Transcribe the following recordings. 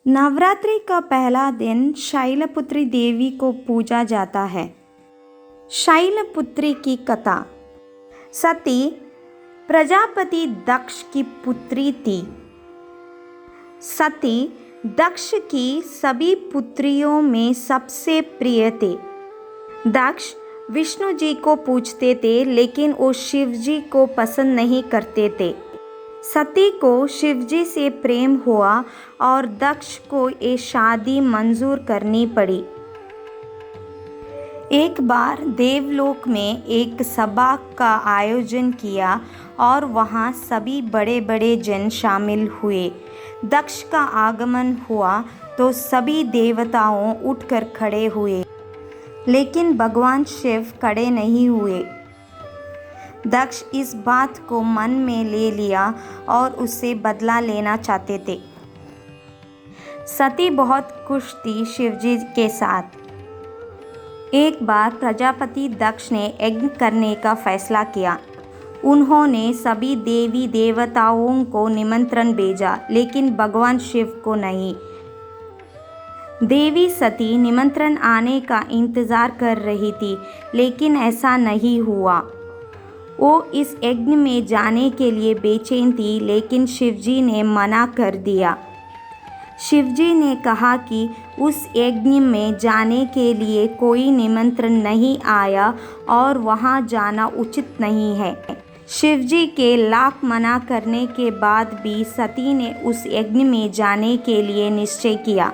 नवरात्रि का पहला दिन शैलपुत्री देवी को पूजा जाता है। शैलपुत्री की कथा। सती प्रजापति दक्ष की पुत्री थी। सती दक्ष की सभी पुत्रियों में सबसे प्रिय थे। दक्ष विष्णु जी को पूजते थे, लेकिन वो शिव जी को पसंद नहीं करते थे। सती को शिवजी से प्रेम हुआ और दक्ष को ये शादी मंजूर करनी पड़ी। एक बार देवलोक में एक सभा का आयोजन किया और वहाँ सभी बड़े बड़े जन शामिल हुए। दक्ष का आगमन हुआ तो सभी देवताओं उठकर खड़े हुए, लेकिन भगवान शिव खड़े नहीं हुए। दक्ष इस बात को मन में ले लिया और उससे बदला लेना चाहते थे। सती बहुत खुश थी शिवजी के साथ। एक बार प्रजापति दक्ष ने यज्ञ करने का फैसला किया। उन्होंने सभी देवी देवताओं को निमंत्रण भेजा, लेकिन भगवान शिव को नहीं। देवी सती निमंत्रण आने का इंतज़ार कर रही थी, लेकिन ऐसा नहीं हुआ। वो इस यज्ञ में जाने के लिए बेचैन थी, लेकिन शिवजी ने मना कर दिया। शिवजी ने कहा कि उस यज्ञ में जाने के लिए कोई निमंत्रण नहीं आया और वहाँ जाना उचित नहीं है। शिवजी के लाख मना करने के बाद भी सती ने उस यज्ञ में जाने के लिए निश्चय किया।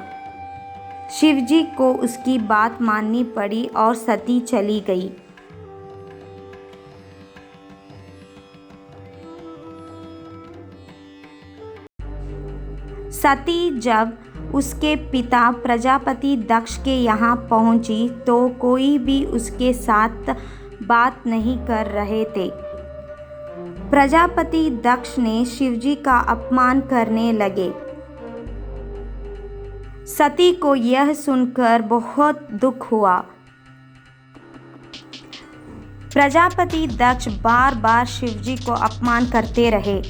शिवजी को उसकी बात माननी पड़ी और सती चली गई। सती जब उसके पिता प्रजापति दक्ष के यहाँ पहुँची तो कोई भी उसके साथ बात नहीं कर रहे थे। प्रजापति दक्ष ने शिवजी का अपमान करने लगे। सती को यह सुनकर बहुत दुख हुआ। प्रजापति दक्ष बार बार शिवजी को अपमान करते रहे।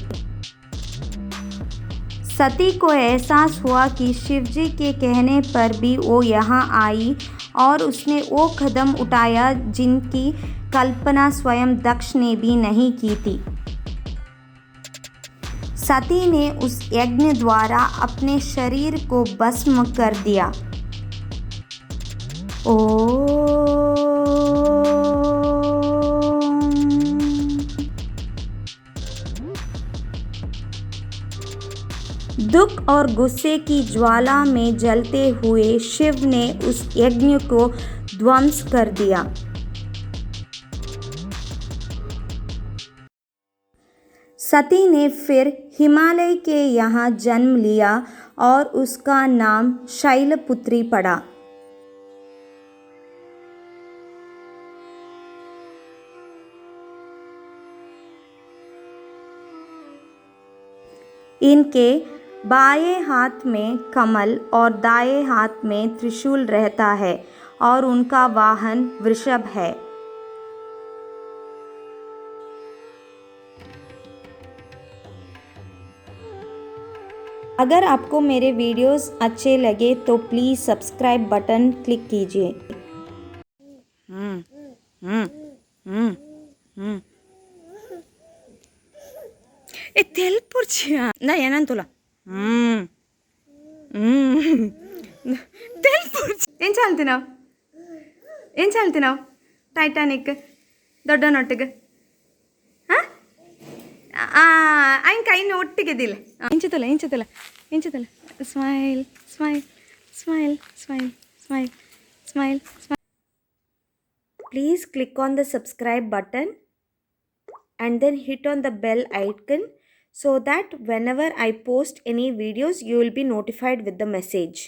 सती को एहसास हुआ कि शिवजी के कहने पर भी वो यहाँ आई और उसने वो कदम उठाया जिनकी कल्पना स्वयं दक्ष ने भी नहीं की थी। सती ने उस यज्ञ द्वारा अपने शरीर को भस्म कर दिया। दुख और गुस्से की ज्वाला में जलते हुए शिव ने उस यज्ञ को ध्वंस कर दिया। सती ने फिर हिमालय के यहाँ जन्म लिया और उसका नाम शैलपुत्री पड़ा। इनके बाएं हाथ में कमल और दाएं हाथ में त्रिशूल रहता है और उनका वाहन वृषभ है। अगर आपको मेरे वीडियोस अच्छे लगे तो प्लीज़ सब्सक्राइब बटन क्लिक कीजिए। ए तेल पुर्चिया ना ಏನಂತಲ್ಲ तेल पुर्ಚಿ ಏನು ಚಾಲ್ತಿನಾವು ಟೈಟಾನಿಕ್ ದೊಡ್ಡ ನೊಟ್ಟಿಗೆ ఆయన ಕೈನ ಒಟ್ಟಿಗೆದಿಲ್ಲ ಇಂಚತಲ್ಲ smile smile smile smile smile smile smile. Please click on the subscribe button and then hit on the bell icon so that whenever I post any videos you will be notified with the message.